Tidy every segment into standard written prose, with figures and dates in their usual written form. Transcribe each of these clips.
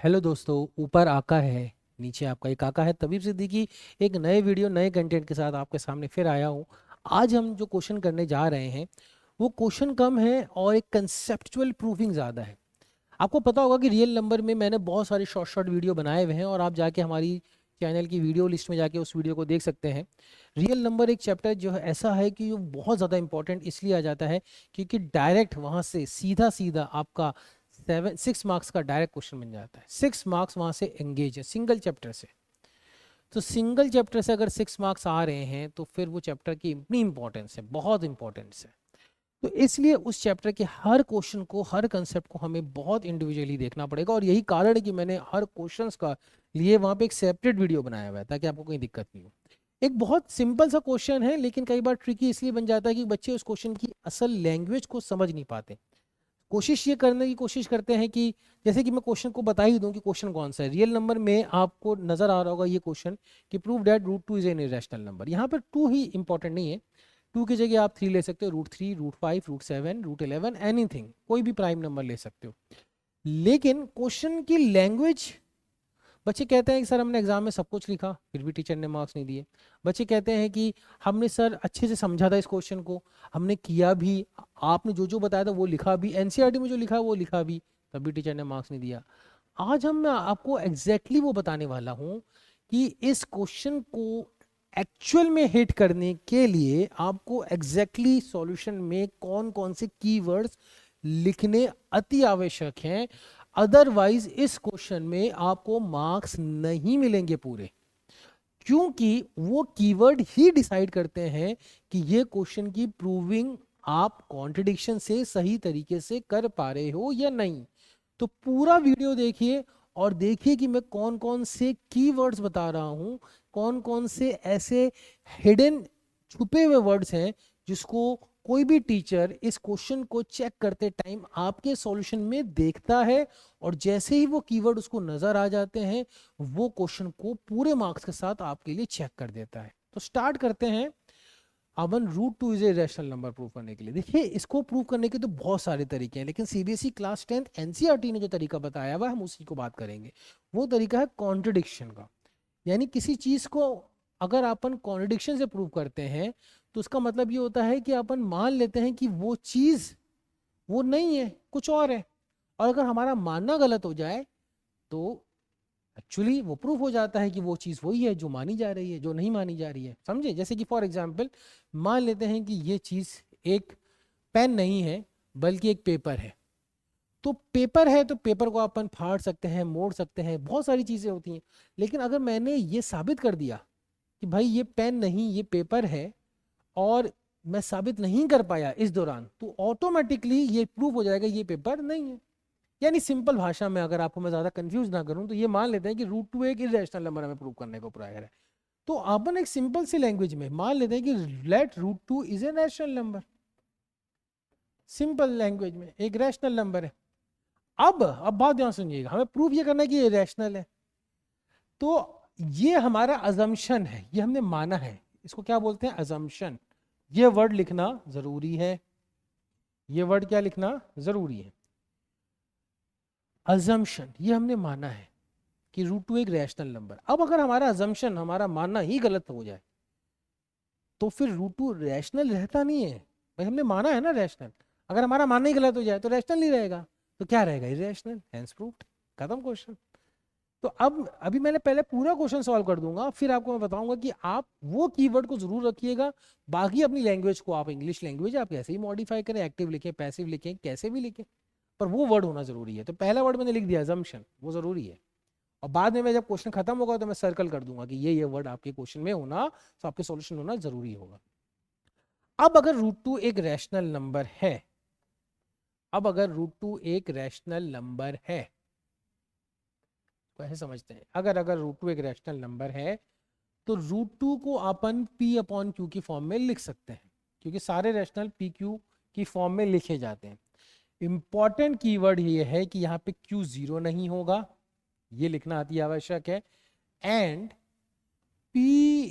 Hello दोस्तों, ऊपर आका है, नीचे आपका एक काका है। तबीब सिद्दीकी एक नए वीडियो नए कंटेंट के साथ आपके सामने फिर आया हूँ। आज हम जो क्वेश्चन करने जा रहे हैं वो क्वेश्चन कम है और एक कंसेप्चुअल प्रूफिंग ज़्यादा है। आपको पता होगा कि रियल नंबर में मैंने बहुत सारे शॉर्ट शॉर्ट वीडियो बनाए हुए हैं और आप जाके हमारी चैनल की वीडियो लिस्ट में जाके उस वीडियो को देख सकते हैं। रियल नंबर एक चैप्टर जो है ऐसा है कि वो बहुत ज़्यादा इंपॉर्टेंट इसलिए आ जाता है क्योंकि डायरेक्ट वहाँ से सीधा सीधा आपका 6 मार्क्स का डायरेक्ट क्वेश्चन बन जाता है। 6 मार्क्स वहाँ से एंगेज है सिंगल चैप्टर से। तो सिंगल चैप्टर से अगर 6 मार्क्स आ रहे हैं तो फिर वो चैप्टर की इतनी इंपॉर्टेंस है, बहुत इंपॉर्टेंस है। तो इसलिए उस चैप्टर के हर क्वेश्चन को, हर कंसेप्ट को हमें बहुत इंडिविजुअली देखना पड़ेगा और यही कारण है कि मैंने हर क्वेश्चंस का लिए वहाँ पे एक सेपरेट वीडियो बनाया हुआ है ताकि आपको कोई दिक्कत नहीं हो। एक बहुत सिंपल सा क्वेश्चन है लेकिन कई बार ट्रिकी इसलिए बन जाता है कि बच्चे उस क्वेश्चन की असल लैंग्वेज को समझ नहीं पाते। कोशिश ये करने की कोशिश करते हैं कि जैसे कि मैं क्वेश्चन को बता ही दूं कि क्वेश्चन कौन सा है। रियल नंबर में आपको नजर आ रहा होगा ये क्वेश्चन कि prove that root two is an irrational number. यहाँ पर टू ही इंपॉर्टेंट नहीं है, टू की जगह आप 3 ले सकते हो, root 3, root 5, root 7, root 11, anything, कोई भी प्राइम नंबर ले सकते हो। लेकिन क्वेश्चन की लैंग्वेज, बच्चे कहते हैं कि सर हमने एग्जाम में सब कुछ लिखा फिर भी टीचर ने मार्क्स नहीं दिए। बच्चे कहते हैं कि हमने सर अच्छे से समझा था इस क्वेश्चन को, हमने किया भी, आपने जो जो बताया था वो लिखा भी, एनसीईआरटी में जो लिखा है वो लिखा भी, तब भी टीचर ने मार्क्स नहीं दिया। आज मैं आपको एग्जैक्टली वो बताने वाला हूँ कि इस क्वेश्चन को एक्चुअल में हिट करने के लिए आपको एग्जैक्टली सॉल्यूशन में कौन कौन से कीवर्ड्स लिखने अति आवश्यक हैं। अदरवाइज इस क्वेश्चन में आपको मार्क्स नहीं मिलेंगे पूरे, क्योंकि वो कीवर्ड ही डिसाइड करते हैं कि ये क्वेश्चन की प्रूविंग आप कॉन्ट्रडिक्शन से सही तरीके से कर पा रहे हो या नहीं। तो पूरा वीडियो देखिए और देखिए कि मैं कौन कौन से कीवर्ड्स बता रहा हूं, कौन कौन से ऐसे हिडन छुपे हुए वर्ड्स हैं जिसको कोई भी टीचर इस क्वेश्चन को चेक करते टाइम आपके सॉल्यूशन में देखता है और जैसे ही वो कीवर्ड उसको नजर आ जाते हैं वो क्वेश्चन को पूरे मार्क्स के साथ आपके लिए चेक कर देता है। तो स्टार्ट करते हैं। अवन root two is a rational number prove करने के लिए, देखिए इसको प्रूव करने के तो बहुत सारे तरीके हैं लेकिन सीबीएसई क्लास 10th एनसीईआरटी ने जो तरीका बताया हुआ हम उसी को बात करेंगे। वो तरीका है कॉन्ट्रडिक्शन का। यानी किसी चीज को अगर अपन कॉन्ट्रडिक्शन से प्रूव करते हैं तो उसका मतलब ये होता है कि अपन मान लेते हैं कि वो चीज वो नहीं है, कुछ और है। और अगर हमारा मानना गलत हो जाए तो एक्चुअली वो प्रूफ हो जाता है कि वो चीज़ वही है जो मानी जा रही है, जो नहीं मानी जा रही है। समझे? जैसे कि फॉर एग्जाम्पल मान लेते हैं कि ये चीज़ एक पेन नहीं है बल्कि एक पेपर है। तो पेपर है तो पेपर को अपन फाड़ सकते हैं, मोड़ सकते हैं, बहुत सारी चीज़ें होती हैं। लेकिन अगर मैंने ये साबित कर दिया कि भाई ये पेन नहीं ये पेपर है और मैं साबित नहीं कर पाया इस दौरान, तो ऑटोमेटिकली ये प्रूफ हो जाएगा ये पेपर नहीं है। यानी सिंपल भाषा में अगर आपको मैं ज्यादा कंफ्यूज ना करूं तो ये मान लेते हैं कि रूट टू एक इरेशनल नंबर हमें प्रूव करने को प्रायर है। तो अपन एक सिंपल सी लैंग्वेज में मान लेते हैं कि let root two is a rational number. Simple language में एक रैशनल नंबर है। अब बात ध्यान सुनिएगा, हमें प्रूव ये करना है कि ये रैशनल है। तो ये हमारा अजम्पशन है, ये हमने माना है। इसको क्या बोलते हैं? अजम्पशन। ये वर्ड लिखना जरूरी है, ये वर्ड क्या लिखना जरूरी है? अजम्पशन। ये हमने माना है कि रूट टू एक रैशनल नंबर। अब अगर हमारा अजम्पशन, हमारा मानना ही गलत हो जाए तो फिर रूट टू रैशनल रहता नहीं है। भाई हमने माना है ना रैशनल, अगर हमारा मानना ही गलत हो जाए तो रैशनल नहीं रहेगा, तो क्या रहेगा? इरेशनल। Hence proved. खत्म क्वेश्चन। तो अब अभी मैंने पहले पूरा क्वेश्चन सॉल्व कर दूंगा फिर आपको मैं बताऊंगा कि आप वो कीवर्ड को जरूर रखिएगा। बाकी अपनी लैंग्वेज को, आप इंग्लिश लैंग्वेज आप कैसे ही मॉडिफाई करें, एक्टिव लिखें, पैसिव लिखें, कैसे भी लिखें, पर वो वर्ड होना जरूरी है। तो पहला वर्ड मैंने लिख दिया अजम्पशन, वो जरूरी है। और बाद में मैं जब क्वेश्चन खत्म होगा तो मैं सर्कल कर दूंगा कि ये वर्ड आपके क्वेश्चन में होना, तो आपके सॉल्यूशन होना जरूरी होगा। अब अगर रूट टू एक रैशनल नंबर है, अब अगर रूट टू एक रैशनल नंबर है तो ऐसे समझते हैं, अगर अगर रूट टू एक रैशनल नंबर है तो रूट टू को अपन पी अपॉन क्यू की फॉर्म में लिख सकते हैं, क्योंकि सारे रैशनल पी क्यू की फॉर्म में लिखे जाते हैं। इंपॉर्टेंट कीवर्ड ये है कि यहाँ पे क्यू जीरो नहीं होगा, ये लिखना अति आवश्यक है। एंड पी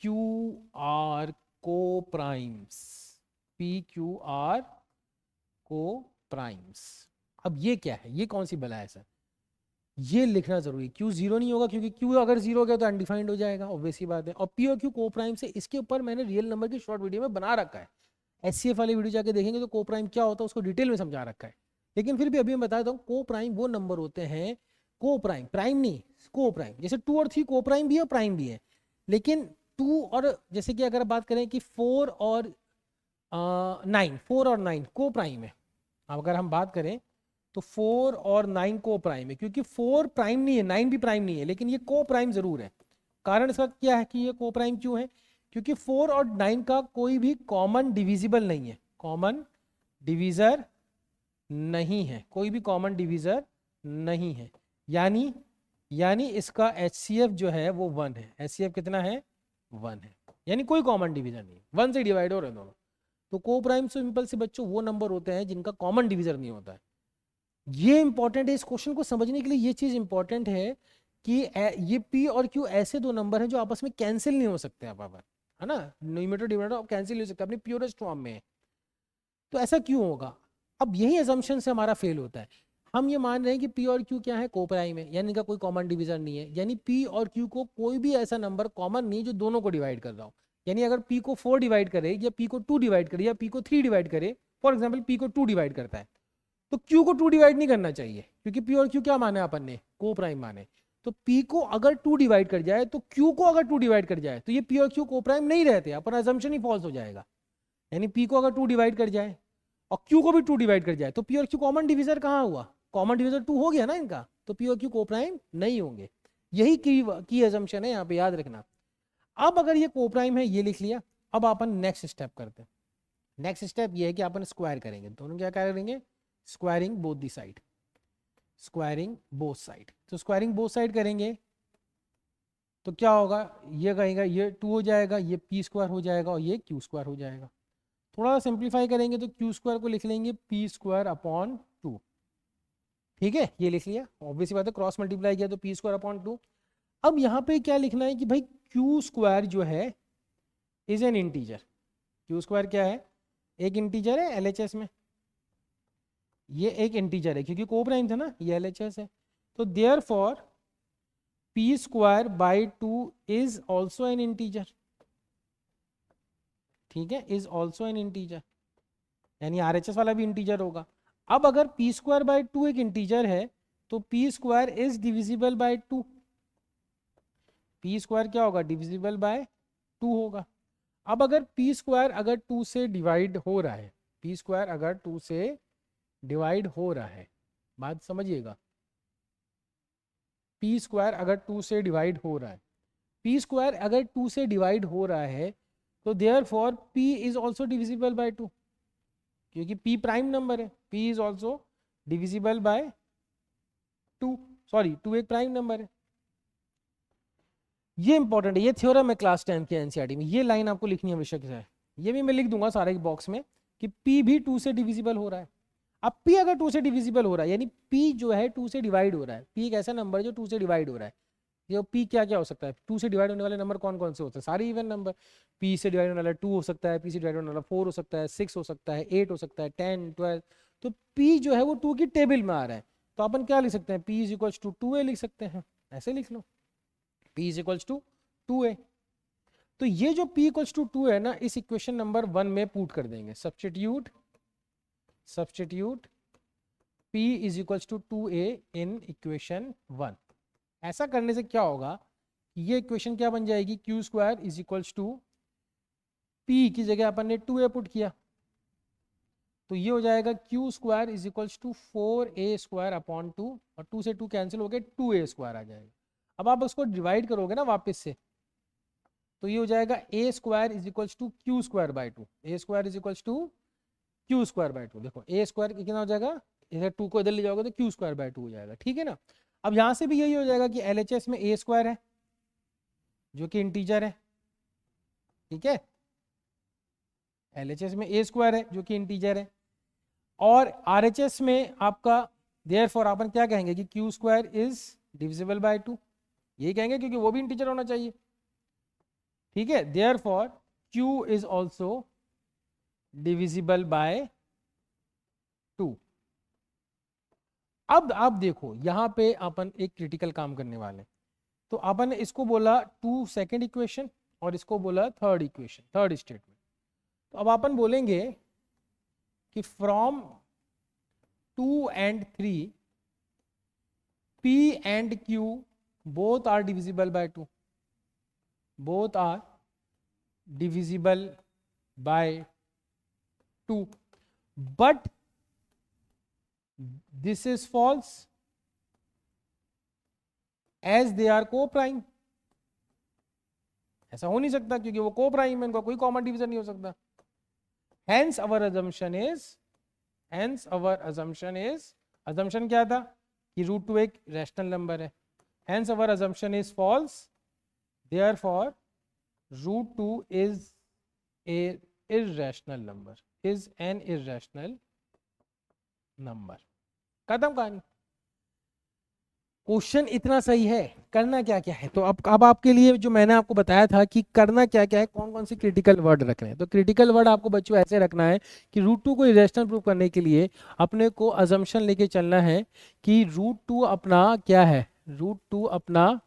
क्यू आर को प्राइम्स, पी क्यू आर को प्राइम्स। अब ये क्या है? ये कौन सी बला है सर? ये लिखना जरूरी। क्यू जीरो नहीं होगा क्योंकि क्यू अगर जीरो हो गया तो अनडिफाइंड हो जाएगा, ऑब्वियस सी बात है। और पी और क्यू को प्राइम से, इसके ऊपर मैंने रियल नंबर की शॉर्ट वीडियो में बना रखा है, एचसीएफ वाली वीडियो जाके देखेंगे तो को प्राइम क्या होता है उसको डिटेल में समझा रखा है। लेकिन फिर भी अभी मैं बता देता हूँ, को प्राइम वो नंबर होते हैं, को प्राइम, प्राइम नहीं, को प्राइम। जैसे 2 और 3 को प्राइम भी है और प्राइम भी है, लेकिन 2 और, जैसे कि अगर बात करें कि 4 और 9, 4 और 9 को प्राइम है। अब अगर हम बात करें तो 4 और 9 को प्राइम है, क्योंकि 4 प्राइम नहीं है, 9 भी प्राइम नहीं है, लेकिन ये को प्राइम जरूर है। कारण इसका क्या है कि ये को प्राइम क्यों है? क्योंकि 4 और 9 का कोई भी कॉमन डिविजिबल नहीं है, कॉमन डिवीजर नहीं है, कोई भी कॉमन डिवीजर नहीं है। यानी यानी इसका एचसीएफ जो है वो 1 है। एचसीएफ कितना है? 1 है, यानी कोई कॉमन डिवीजर नहीं, 1 से डिवाइड हो रहे हैं दोनों। तो को प्राइम सिंपल से बच्चों वो नंबर होते हैं जिनका कॉमन डिवीजर नहीं होता है। ये इंपॉर्टेंट है, इस क्वेश्चन को समझने के लिए ये चीज इंपॉर्टेंट है कि ये पी और क्यू ऐसे दो नंबर हैं जो आपस में कैंसिल नहीं हो सकते आप, है ना, न्यूमरेटर डिनोमिनेटर कैंसिल नहीं हो सकते अपने प्योरेस्ट फॉर्म में। तो ऐसा क्यों होगा? अब यही अजम्पशन से हमारा फेल होता है। हम ये मान रहे हैं कि पी और क्यू क्या है? को प्राइम है, यानी इनका कोई कॉमन डिवीजर नहीं है, यानी पी और क्यू को कोई भी ऐसा नंबर कॉमन नहीं जो दोनों को डिवाइड कर रहा हो। यानी अगर पी को 4 डिवाइड करे, या पी को 2 डिवाइड करे, या पी को 3 डिवाइड करे, फॉर एग्जाम्पल पी को 2 डिवाइड करता है, तो क्यू को 2 डिवाइड नहीं करना चाहिए, क्योंकि पी और क्यू क्या माने अपन ने? को प्राइम माने। तो पी को अगर 2 डिवाइड कर जाए, तो क्यू को अगर 2 डिवाइड कर जाए, तो ये पी और क्यू को प्राइम नहीं रहते, अपन अजम्पशन ही फॉल्स हो जाएगा। यानी पी को अगर 2 डिवाइड कर जाए और क्यू को भी 2 डिवाइड कर जाए, तो पी और क्यू कॉमन डिविजर कहाँ हुआ? कॉमन डिविजर 2 हो गया ना इनका, तो पी और क्यू को प्राइम नहीं होंगे। यही की अजम्पशन है, यहाँ पे याद रखना। अब अगर ये को प्राइम है, ये लिख लिया। अब अपन नेक्स्ट स्टेप करते हैं। नेक्स्ट स्टेप ये है कि अपन स्क्वायर करेंगे, दोनों क्या करेंगे? Squaring both the side, squaring both side. तो स्क्वायरिंग बोथ साइड करेंगे तो क्या होगा? ये कहेगा ये 2 हो जाएगा, ये पी स्क्वायर हो जाएगा, और ये क्यू स्क्वायर हो जाएगा। थोड़ा सिंप्लीफाई करेंगे तो क्यू स्क्वायर को लिख लेंगे पी स्क्वायर अपॉन 2। ठीक है, ये लिख लिया। ऑब्वियसली बात है, क्रॉस मल्टीप्लाई किया तो पी स्क्वायर अपॉन 2। अब यहाँ पे क्या लिखना है कि भाई क्यू स्क्वायर जो है is an integer. Q square क्या है? एक इंटीजर है एलएचएस में, ये एक इंटीजर है क्योंकि को प्राइम था ना, ये एलएचएस है। तो therefore P square by 2 is also an integer. ठीक है, इज ऑल्सो एन इंटीजर, यानी आरएचएस वाला भी इंटीजर होगा। अब अगर पी स्क्वायर बाई 2 एक इंटीजर है, तो P square is divisible by 2। P square क्या होगा? डिविजिबल बाय 2 होगा। अब अगर पी स्क्वायर अगर 2 से डिवाइड हो रहा है, पी स्क्वायर अगर 2 से डिवाइड हो रहा है, बात समझिएगा, पी स्क्वायर अगर 2 से डिवाइड हो रहा है, पी स्क्वायर अगर 2 से डिवाइड हो रहा है, तो therefore P is also divisible by 2, क्योंकि पी प्राइम नंबर है, P is also divisible by 2। Sorry, 2 एक प्राइम नंबर है। ये इंपॉर्टेंट है, ये थ्योरम है क्लास 10 के एनसीईआरटी में, ये लाइन आपको लिखनी आवश्यक है। ये भी मैं लिख दूंगा सारे बॉक्स में कि पी भी 2 से डिविजिबल हो रहा है। अब पी अगर 2 से डिविजिबल हो रहा है, यानी पी जो है 2 से डिवाइड हो रहा है, पी एक ऐसा नंबर है जो 2 से डिवाइड हो रहा है। ये पी क्या क्या हो सकता है? 2 से डिवाइड होने वाले नंबर कौन कौन से होते हैं? सारे इवन नंबर। पी से डिवाइड होने वाला 2 हो सकता है, पी से डिवाइड होने वाला 4 हो सकता है, 6 हो सकता है, 8 हो सकता है, 10, 12। तो पी जो है वो 2 की टेबल में आ रहा है, तो अपन क्या लिख सकते हैं? P is equals to 2a लिख सकते हैं, ऐसे लिख लो, p is equals to 2a। तो ये जो p इक्वल्स टू 2 है ना, इस इक्वेशन नंबर 1 में पुट कर देंगे, substitute p is equals to 2a in equation 1। ऐसा करने से क्या होगा? ये इक्वेशन क्या बन जाएगी? Q square is equals to p की जगह अपन ने 2a पुट किया, तो ये हो जाएगा Q square is equals to 4a square upon 2, और 2 से 2 कैंसिल हो गए, 2a स्क्वायर आ जाएगा। अब आप उसको डिवाइड करोगे ना वापस से, तो ये हो जाएगा a square is equals to q square by 2। A square is equals to q square by 2। देखो ए स्क्वायर कितना हो जाएगा, इधर 2 को इधर ले जाओगे तो क्यू स्क्वायर बाय 2 हो जाएगा। ठीक है ना? अब यहां से भी यही हो जाएगा कि एलएचएस में ए स्क्वायर है जो कि इंटीजर है। ठीक है, एलएचएस में ए स्क्वायर है जो कि इंटीजर है, और आरएचएस में आपका देयरफॉर अपन क्या कहेंगे कि Q square is divisible by 2, यही कहेंगे क्योंकि वो भी इंटीजर होना चाहिए। ठीक है, therefore Q is also divisible by 2। अब आप देखो यहाँ पे अपन एक क्रिटिकल काम करने वाले हैं। तो अपन ने इसको बोला 2 सेकंड इक्वेशन और इसको बोला थर्ड इक्वेशन, थर्ड स्टेटमेंट। तो अब अपन बोलेंगे कि from 2 and 3 P and Q both are divisible by 2, both are divisible by 2, but this is false as they are co-prime। ऐसा हो नहीं सकता क्योंकि वो co-prime है, इनका कोई कॉमन डिवीजन नहीं हो सकता। Hence our assumption is assumption क्या था कि √2 एक रैशनल नंबर है। Hence our assumption is false, therefore √2 is an irrational number। खत्म कहानी। क्वेश्चन इतना सही है, करना क्या क्या है। तो अब आपके लिए जो मैंने आपको बताया था कि करना क्या क्या है, कौन कौन से क्रिटिकल वर्ड रखने हैं। तो क्रिटिकल वर्ड आपको बच्चों ऐसे रखना है कि √2 को इरेशनल प्रूव करने के लिए अपने को अजम्पशन लेके चलना है कि √2 अपना क्या है, √2 अपना,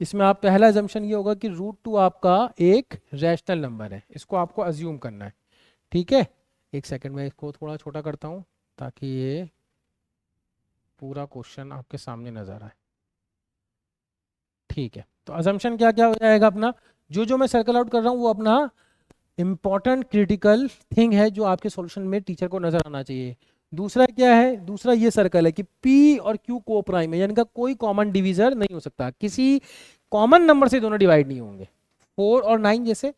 इसमें आप पहला अजम्पशन ये होगा कि √2 आपका एक रैशनल नंबर है, इसको आपको अज्यूम करना है। ठीक है, एक सेकेंड में इसको थोड़ा छोटा करता हूँ ताकि ये पूरा क्वेश्चन आपके सामने नजर आए। ठीक है, तो अजम्पशन क्या क्या हो जाएगा अपना, जो मैं सर्कल आउट कर रहा हूँ वो अपना इंपॉर्टेंट क्रिटिकल थिंग है जो आपके सॉल्यूशन में टीचर को नजर आना चाहिए। दूसरा क्या है, दूसरा ये सर्कल है कि P और Q को प्राइम है, यानी का कोई कॉमन डिवीजर नहीं हो सकता, किसी कॉमन नंबर से दोनों डिवाइड नहीं होंगे। 4 और 9 जैसे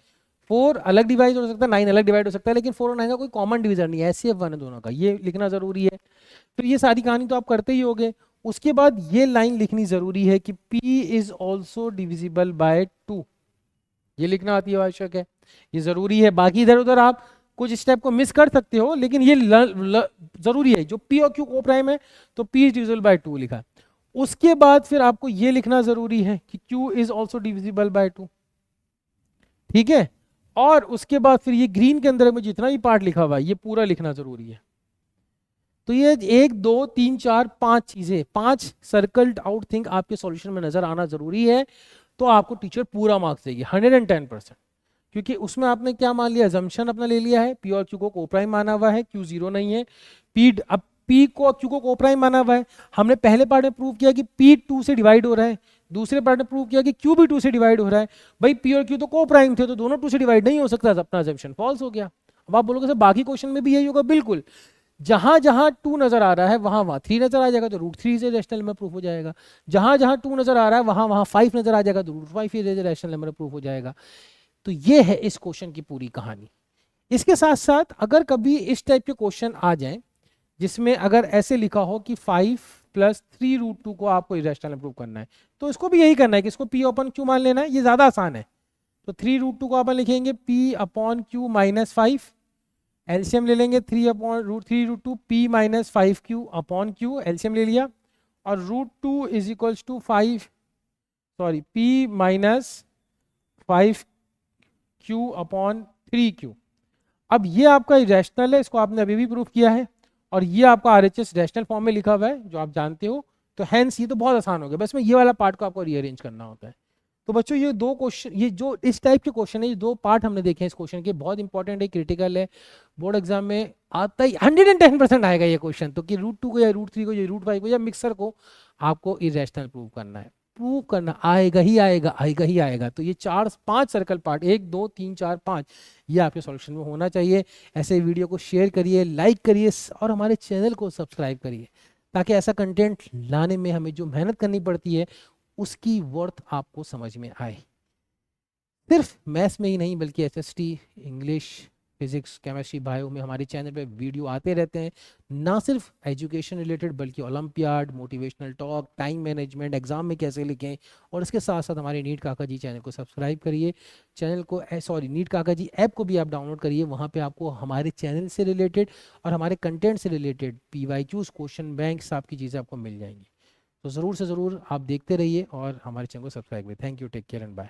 4 अलग डिवाइड हो सकता है, 9 अलग डिवाइड हो सकता है, लेकिन 4 और 9 का कोई कॉमन डिवीजर नहीं है, SCF 1 है दोनों का, ये लिखना जरूरी है। तो ये सारी कहानी तो आप करते ही होगे। उसके बाद ये लाइन लिखनी जरूरी है कि P is also divisible by 2, ये लिखना आती है, आवश्यक है, ये जरूरी है। बाकी इधर उधर आप कुछ स्टेप को मिस कर सकते हो, लेकिन ये जरूरी है। जो P और Q को प्राइम है तो P इज डिविजिबल बाय 2 लिखा। उसके बाद फिर आपको ये लिखना जरूरी है कि Q is also divisible by 2। ठीक है, और उसके बाद फिर ये ग्रीन के अंदर में जितना भी पार्ट लिखा हुआ है ये पूरा लिखना जरूरी है। तो ये 1 2 3 4 5 चीजें, 5 सर्कल्ड आउट थिंग आपके सॉल्यूशन में नजर आना जरूरी है। तो आपको टीचर पूरा मार्क्स देगी 110%, क्योंकि उसमें आपने क्या मान लिया, अजम्पशन अपना ले लिया है, P और Q को कोप्राइम माना हुआ है, Q 0 नहीं है। अब P को Q को कोप्राइम माना हुआ है। हमने पहले पार्ट में प्रूव किया कि P 2 से डिवाइड हो रहा है, दूसरे पार्ट में प्रूव किया कि Q भी 2 से डिवाइड हो रहा है। भाई P और Q तो कोप्राइम थे, तो दोनों 2 से डिवाइड नहीं हो सकता, अपना अजम्पशन फॉल्स हो गया। अब आप बोलोगे सर बाकी क्वेश्चन में भी यही होगा, बिल्कुल। जहां जहां 2 नजर आ रहा है वहां वहां 3 नजर आ जाएगा, तो √3 से रैशनल नंबर प्रूफ हो जाएगा। जहां जहां 2 नजर आ रहा है वहां वहां 5 नजर आ जाएगा, तो √5 से रैशनल नंबर प्रूफ हो जाएगा। तो ये है इस क्वेश्चन की पूरी कहानी। इसके साथ साथ अगर कभी इस टाइप के क्वेश्चन आ जाए जिसमें अगर ऐसे लिखा हो कि 5 + 3√2 को आपको इरेशनल प्रूव करना है, तो इसको भी यही करना है कि इसको P अपॉन Q मान लेना है, ये ज्यादा आसान है। तो 3√2 को अपन लिखेंगे P अपॉन Q - 5, एलसीएम ले लेंगे 3/√3√2 P - 5Q upon Q, LCM ले लिया, और √2 is equals to 5, sorry P - 5Q upon 3Q। अब ये आपका इरेशनल है, इसको आपने अभी भी प्रूफ किया है, और ये आपका RHS रैशनल फॉर्म में लिखा हुआ है जो आप जानते हो। तो हैंस ये तो बहुत आसान हो गया, बस में ये वाला पार्ट को आपको रीअरेंज करना होता है। तो बच्चों ये 2 क्वेश्चन, ये जो इस टाइप के क्वेश्चन है, ये 2 पार्ट हमने देखे हैं इस क्वेश्चन के, बहुत इंपॉर्टेंट है, क्रिटिकल है, बोर्ड एग्जाम में आता ही 110% आएगा ये क्वेश्चन। तो कि √2 को या √3 को या √5 को या मिक्सर को आपको इरेशनल प्रूव करना है, प्रूव करना आएगा ही आएगा, आएगा ही आएगा। तो ये 4-5 सर्कल पार्ट, 1 2 3 4 5, ये आपके सॉल्यूशन में होना चाहिए। ऐसे वीडियो को शेयर करिए, लाइक करिए, और हमारे चैनल को सब्सक्राइब करिए, ताकि ऐसा कंटेंट लाने में हमें जो मेहनत करनी पड़ती है उसकी वर्थ आपको समझ में आए। सिर्फ मैथ्स में ही नहीं बल्कि SST, English, physics, chemistry, bio में हमारे चैनल पे वीडियो आते रहते हैं, ना सिर्फ एजुकेशन रिलेटेड बल्कि olympiad, motivational talk, time management, exam में कैसे लिखें। और इसके साथ साथ हमारे नीट काका जी चैनल को सब्सक्राइब करिए, चैनल को नीट काका जी ऐप को भी आप डाउनलोड करिए, वहाँ पे आपको हमारे चैनल से रिलेटेड और हमारे कंटेंट से रिलेटेड PYQs, क्वेश्चन बैंक्स, आपकी चीज़ें आपको मिल जाएंगी। तो ज़रूर से ज़रूर आप देखते रहिए और हमारे चैनल को सब्सक्राइब करिए। Thank you, take care and bye.